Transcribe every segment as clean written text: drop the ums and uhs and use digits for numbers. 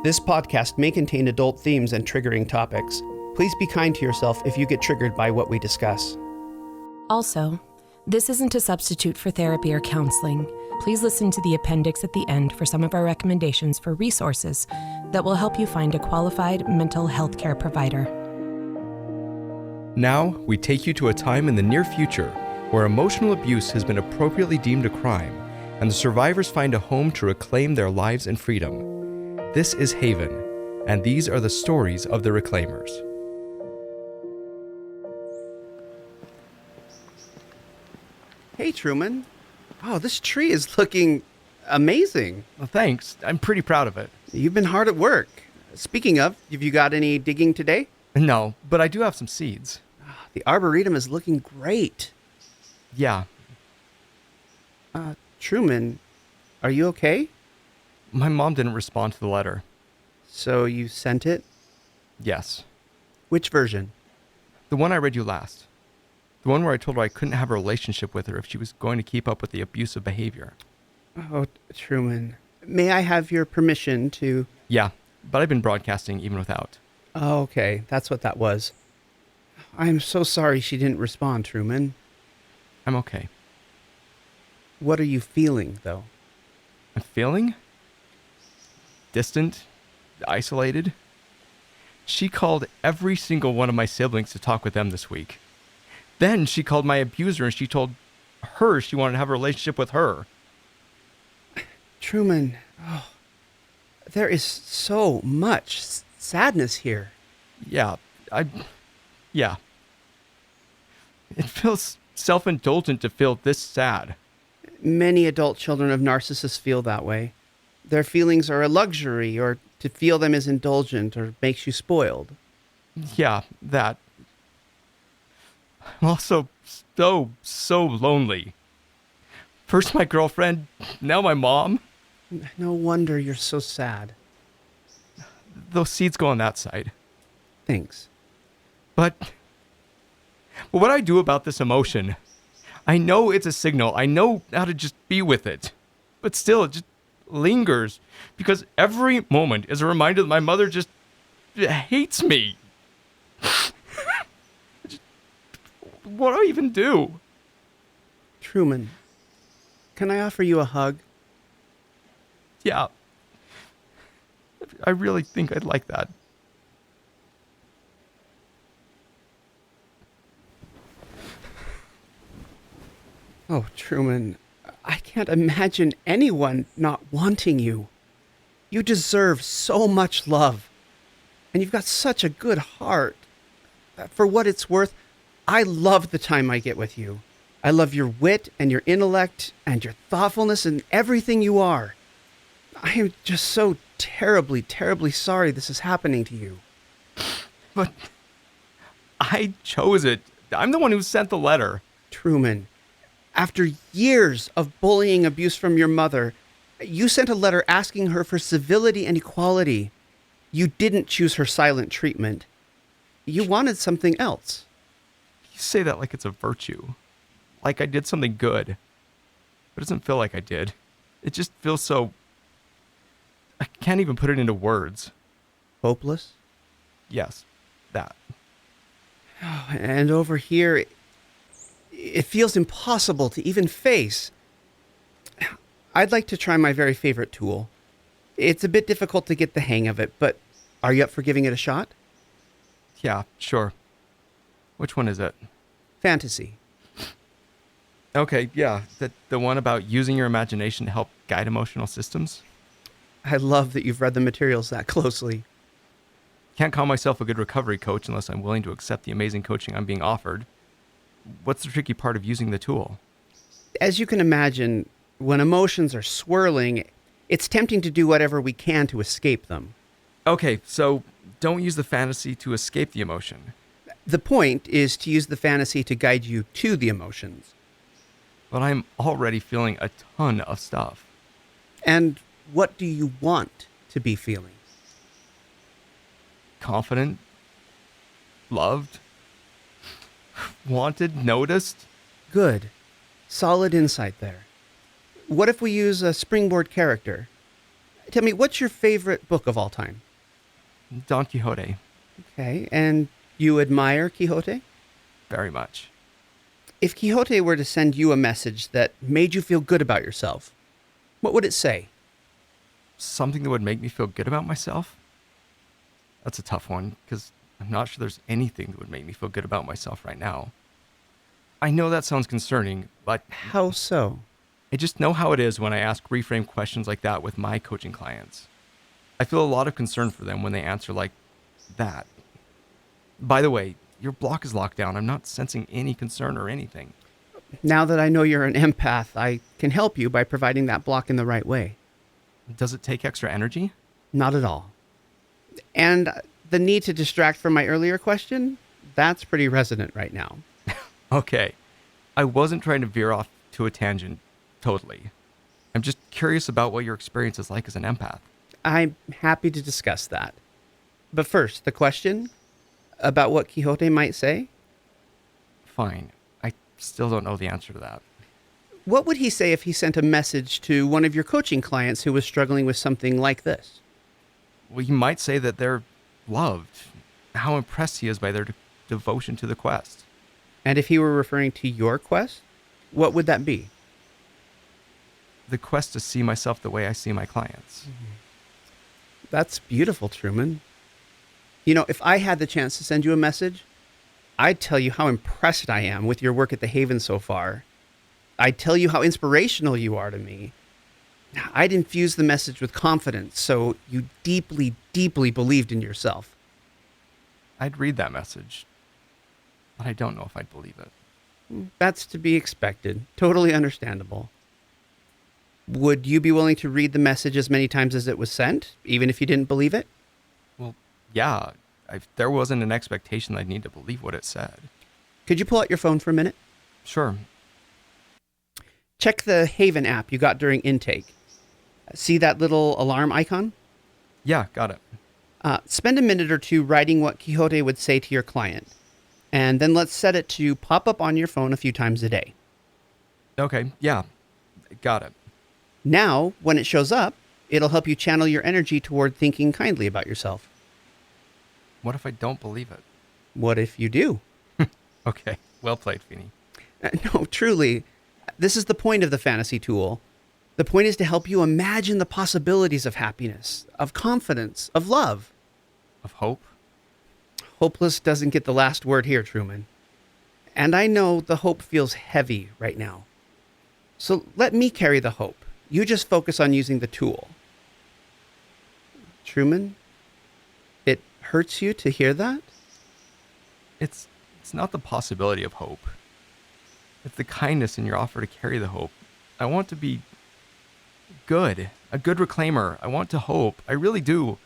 This podcast may contain adult themes and triggering topics. Please be kind to yourself if you get triggered by what we discuss. Also, this isn't a substitute for therapy or counseling. Please listen to the appendix at the end for some of our recommendations for resources that will help you find a qualified mental health care provider. Now, we take you to a time in the near future where emotional abuse has been appropriately deemed a crime, and the survivors find a home to reclaim their lives and freedom. This is Haven, and these are the stories of the Reclaimers. Hey, Truman. Oh, this tree is looking amazing. Well, thanks. I'm pretty proud of it. You've been hard at work. Speaking of, have you got any digging today? No, but I do have some seeds. The arboretum is looking great. Yeah. Truman, are you okay? My mom didn't respond to the letter. So you sent it? Yes. Which version? The one I read you last. The one where I told her I couldn't have a relationship with her if she was going to keep up with the abusive behavior. Oh, Truman. May I have your permission to... Yeah, but I've been broadcasting even without. Oh, okay. That's what that was. I'm so sorry she didn't respond, Truman. I'm okay. What are you feeling, though? I'm feeling distant, isolated. She called every single one of my siblings to talk with them this week. Then she called my abuser and she told her she wanted to have a relationship with her. Truman, there is so much sadness here. Yeah. It feels self-indulgent to feel this sad. Many adult children of narcissists feel that way. Their feelings are a luxury, or to feel them is indulgent or makes you spoiled. Yeah, that. I'm also so lonely. First my girlfriend, now my mom. No wonder you're so sad. Those seeds go on that side. Thanks. But what I do about this emotion, I know it's a signal. I know how to just be with it. But still, it just lingers because every moment is a reminder that my mother just hates me. What do I even do? Truman, can I offer you a hug? Yeah. I really think I'd like that. Oh, Truman, I can't imagine anyone not wanting you. You deserve so much love. And you've got such a good heart. For what it's worth, I love the time I get with you. I love your wit and your intellect and your thoughtfulness and everything you are. I am just so terribly, terribly sorry this is happening to you. But I chose it. I'm the one who sent the letter. Truman, after years of bullying abuse from your mother, you sent a letter asking her for civility and equality. You didn't choose her silent treatment. You wanted something else. You say that like it's a virtue. Like I did something good. But it doesn't feel like I did. It just feels so... I can't even put it into words. Hopeless? Yes, that. And over here, it feels impossible to even face. I'd like to try my very favorite tool. It's a bit difficult to get the hang of it, but are you up for giving it a shot? Yeah, sure. Which one is it? Fantasy. Okay, yeah. The one about using your imagination to help guide emotional systems? I love that you've read the materials that closely. Can't call myself a good recovery coach unless I'm willing to accept the amazing coaching I'm being offered. What's the tricky part of using the tool? As you can imagine, when emotions are swirling, it's tempting to do whatever we can to escape them. Okay, so don't use the fantasy to escape the emotion. The point is to use the fantasy to guide you to the emotions. But I'm already feeling a ton of stuff. And what do you want to be feeling? Confident, loved, wanted, noticed. Good. Solid insight there. What if we use a springboard character? Tell me, what's your favorite book of all time? Don Quixote, Okay, and you admire Quixote? very much. If Quixote were to send you a message that made you feel good about yourself, what would it say? Something that would make me feel good about myself? That's a tough one, because I'm not sure there's anything that would make me feel good about myself right now. I know that sounds concerning, but How so? I just know how it is when I ask reframe questions like that with my coaching clients. I feel a lot of concern for them when they answer like that. By the way, your block is locked down. I'm not sensing any concern or anything. Now that I know you're an empath, I can help you by providing that block in the right way. Does it take extra energy? Not at all. And the need to distract from my earlier question, that's pretty resonant right now. Okay. I wasn't trying to veer off to a tangent, totally. I'm just curious about what your experience is like as an empath. I'm happy to discuss that. But first, the question about what Quixote might say? Fine. I still don't know the answer to that. What would he say if he sent a message to one of your coaching clients who was struggling with something like this? Well, you might say that they're loved, how impressed he is by their devotion to the quest. And if he were referring to your quest, what would that be? The quest to see myself the way I see my clients. That's beautiful, Truman. You know, if I had the chance to send you a message, I'd tell you how impressed I am with your work at the Haven so far. I'd tell you how inspirational you are to me. I'd infuse the message with confidence so you deeply, deeply believed in yourself. I'd read that message, but I don't know if I'd believe it. That's to be expected. Totally understandable. Would you be willing to read the message as many times as it was sent, even if you didn't believe it? Well, yeah, there wasn't an expectation I'd need to believe what it said. Could you pull out your phone for a minute? Sure. Check the Haven app you got during intake. See that little alarm icon? Yeah, got it. Spend a minute or two writing what Quixote would say to your client, and then let's set it to pop up on your phone a few times a day. Okay, yeah, got it. Now, when it shows up, it'll help you channel your energy toward thinking kindly about yourself. What if I don't believe it? What if you do? Okay, well played, Pheeny. No, truly, this is the point of the fantasy tool. The point is to help you imagine the possibilities of happiness, of confidence, of love. Of hope? Hopeless doesn't get the last word here, Truman. And I know the hope feels heavy right now. So let me carry the hope. You just focus on using the tool. Truman, it hurts you to hear that? It's not the possibility of hope. It's the kindness in your offer to carry the hope. I want to be good, a good reclaimer. I want to hope. I really do.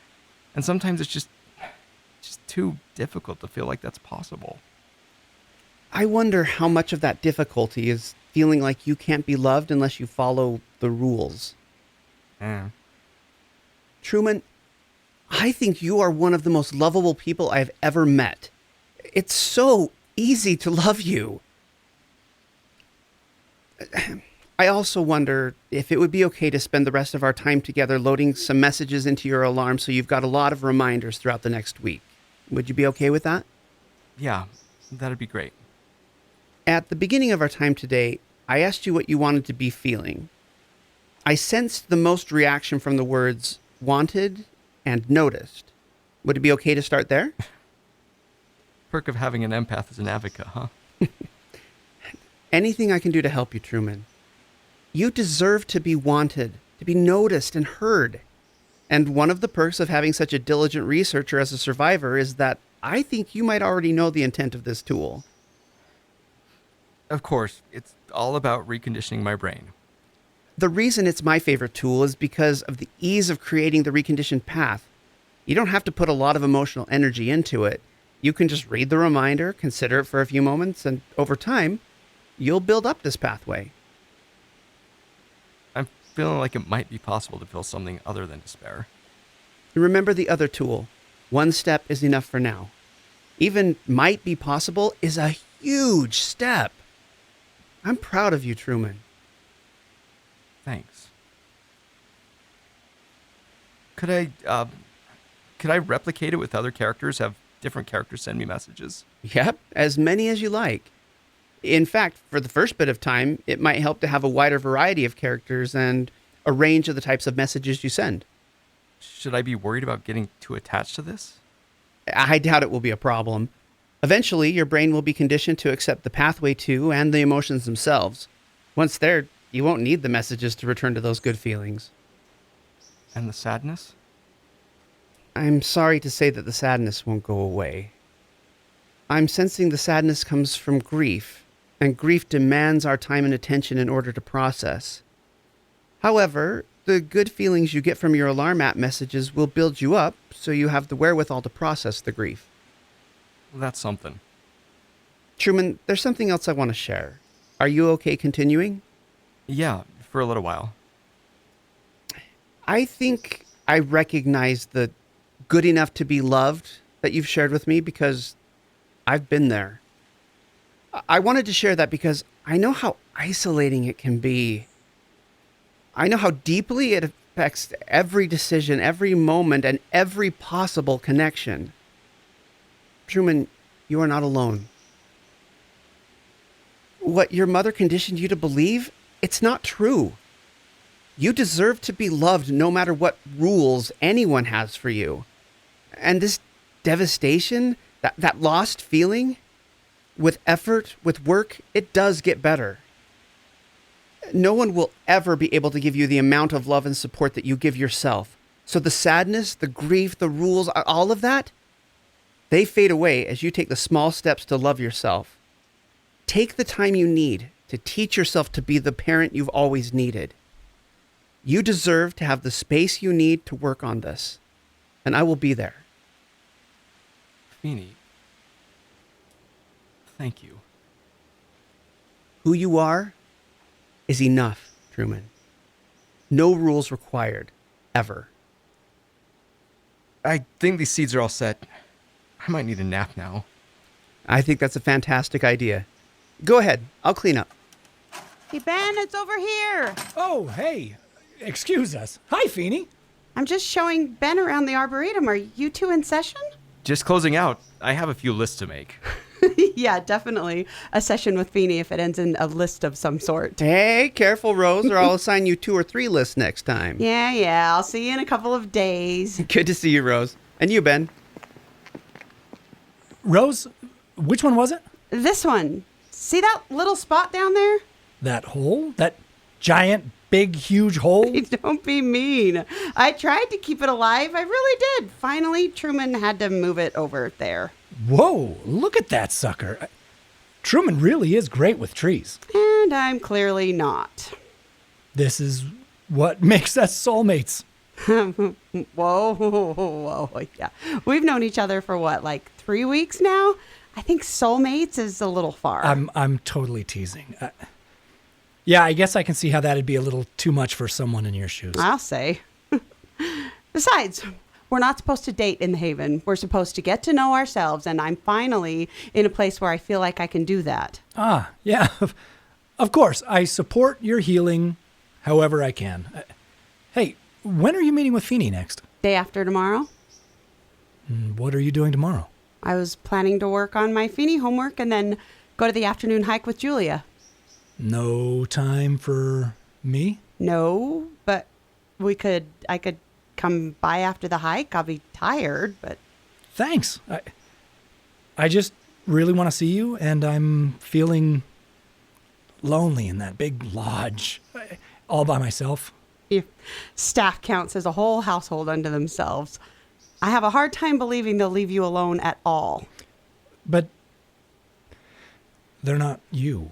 And sometimes it's just too difficult to feel like that's possible. I wonder how much of that difficulty is feeling like you can't be loved unless you follow the rules. Truman, I think you are one of the most lovable people I've ever met. It's so easy to love you. I also wonder if it would be okay to spend the rest of our time together loading some messages into your alarm so you've got a lot of reminders throughout the next week. Would you be okay with that? Yeah, that'd be great. At the beginning of our time today, I asked you what you wanted to be feeling. I sensed the most reaction from the words wanted and noticed. Would it be okay to start there? Perk of having an empath as an advocate, huh? Anything I can do to help you, Truman. You deserve to be wanted, to be noticed and heard. And one of the perks of having such a diligent researcher as a survivor is that I think you might already know the intent of this tool. Of course, it's all about reconditioning my brain. The reason it's my favorite tool is because of the ease of creating the reconditioned path. You don't have to put a lot of emotional energy into it. You can just read the reminder, consider it for a few moments, and over time, you'll build up this pathway. I'm feeling like it might be possible to feel something other than despair. Remember the other tool. One step is enough for now. Even might be possible is a huge step. I'm proud of you, Truman. Thanks. Could I replicate it with other characters? Have different characters send me messages? Yep, as many as you like. In fact, for the first bit of time, it might help to have a wider variety of characters and a range of the types of messages you send. Should I be worried about getting too attached to this? I doubt it will be a problem. Eventually, your brain will be conditioned to accept the pathway to and the emotions themselves. Once there, you won't need the messages to return to those good feelings. And the sadness? I'm sorry to say that the sadness won't go away. I'm sensing the sadness comes from grief, and grief demands our time and attention in order to process. However, the good feelings you get from your alarm app messages will build you up so you have the wherewithal to process the grief. Well, that's something. Truman, there's something else I want to share. Are you okay continuing? Yeah, for a little while. I think I recognize the good enough to be loved that you've shared with me because I've been there. I wanted to share that because I know how isolating it can be. I know how deeply it affects every decision, every moment, and every possible connection. Truman, you are not alone. What your mother conditioned you to believe, it's not true. You deserve to be loved no matter what rules anyone has for you. And this devastation, that lost feeling, with effort, with work, it does get better. No one will ever be able to give you the amount of love and support that you give yourself. So the sadness, the grief, the rules, all of that, they fade away as you take the small steps to love yourself. Take the time you need to teach yourself to be the parent you've always needed. You deserve to have the space you need to work on this, and I will be there. Pheeny, thank you. Who you are is enough, Truman. No rules required, ever. I think these seeds are all set. I might need a nap now. I think that's a fantastic idea. Go ahead, I'll clean up. Hey, Ben, it's over here. Oh, hey. Excuse us. Hi, Pheeny. I'm just showing Ben around the Arboretum. Are you two in session? Just closing out. I have a few lists to make. Yeah, definitely. A session with Pheeny if it ends in a list of some sort. Hey, careful, Rose, or I'll assign you 2 or 3 lists next time. Yeah, I'll see you in a couple of days. Good to see you, Rose. And you, Ben. Rose, which one was it? This one. See that little spot down there? That hole? That giant, big, huge hole? Don't be mean. I tried to keep it alive. I really did. Finally, Truman had to move it over there. Whoa, look at that sucker. Truman really is great with trees. And I'm clearly not. This is what makes us soulmates. Whoa, yeah. We've known each other for what, like 3 weeks now? I think soulmates is a little far. I'm totally teasing. Yeah, I guess I can see how that'd be a little too much for someone in your shoes. I'll say. Besides, we're not supposed to date in the Haven. We're supposed to get to know ourselves, and I'm finally in a place where I feel like I can do that. Ah, yeah. Of course, I support your healing however I can. Hey, when are you meeting with Pheeny next? Day after tomorrow, What are you doing tomorrow? I was planning to work on my Pheeny homework and then go to the afternoon hike with Julia. No time for me? No, but I could come by after the hike. I'll be tired, but Thanks. I just really want to see you, and I'm feeling lonely in that big lodge, all by myself. your staff counts as a whole household unto themselves. I have a hard time believing they'll leave you alone at all. But they're not you.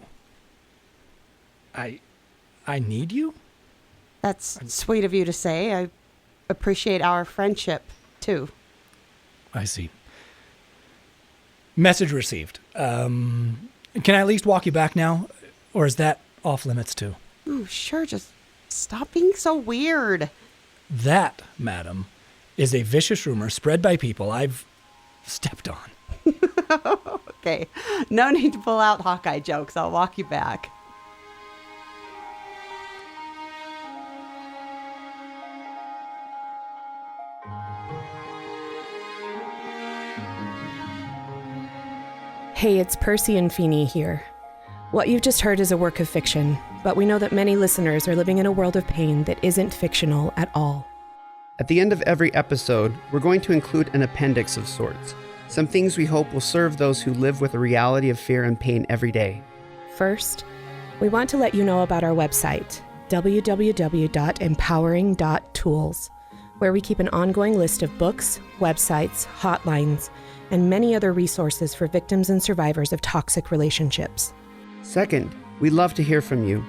I need you? That's sweet of you to say. I appreciate our friendship, too. I see. Message received. Can I at least walk you back now? Or is that off limits too? Oh, sure, just stop being so weird. That, madam, is a vicious rumor spread by people I've stepped on. Okay, no need to pull out Hawkeye jokes. I'll walk you back. Hey, it's Percy and Pheeny here. What you've just heard is a work of fiction, but we know that many listeners are living in a world of pain that isn't fictional at all. At the end of every episode, we're going to include an appendix of sorts. Some things we hope will serve those who live with a reality of fear and pain every day. First, we want to let you know about our website, www.empowering.tools, where we keep an ongoing list of books, websites, hotlines, and many other resources for victims and survivors of toxic relationships. Second, we'd love to hear from you.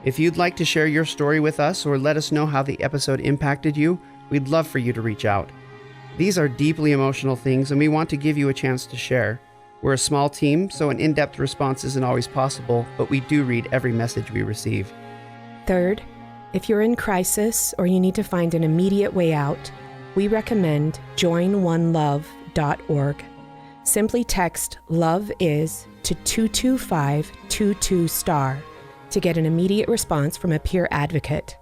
If you'd like to share your story with us or let us know how the episode impacted you, we'd love for you to reach out. These are deeply emotional things, and we want to give you a chance to share. We're a small team, so an in-depth response isn't always possible, but we do read every message we receive. Third, if you're in crisis or you need to find an immediate way out, we recommend joinonelove.org. Simply text "Love Is" to 22522* to get an immediate response from a peer advocate,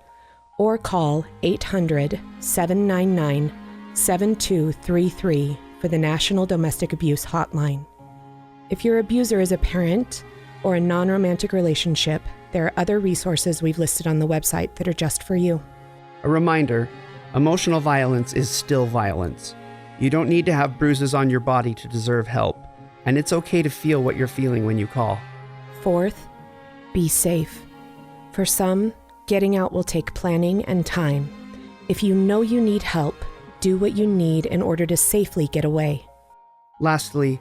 or call 800-799-7233 for the National Domestic Abuse Hotline. If your abuser is a parent or a non-romantic relationship, there are other resources we've listed on the website that are just for you. A reminder, emotional violence is still violence. You don't need to have bruises on your body to deserve help, and it's okay to feel what you're feeling when you call. Fourth, be safe. For some, getting out will take planning and time. If you know you need help, do what you need in order to safely get away. Lastly,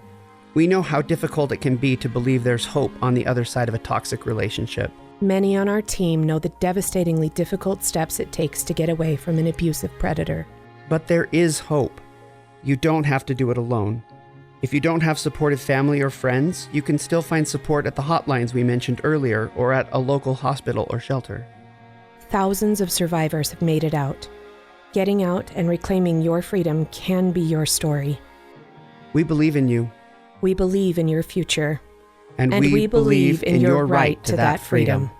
we know how difficult it can be to believe there's hope on the other side of a toxic relationship. Many on our team know the devastatingly difficult steps it takes to get away from an abusive predator. But there is hope. You don't have to do it alone. If you don't have supportive family or friends, you can still find support at the hotlines we mentioned earlier or at a local hospital or shelter. Thousands of survivors have made it out. Getting out and reclaiming your freedom can be your story. We believe in you. We believe in your future. And we believe in your right to that freedom.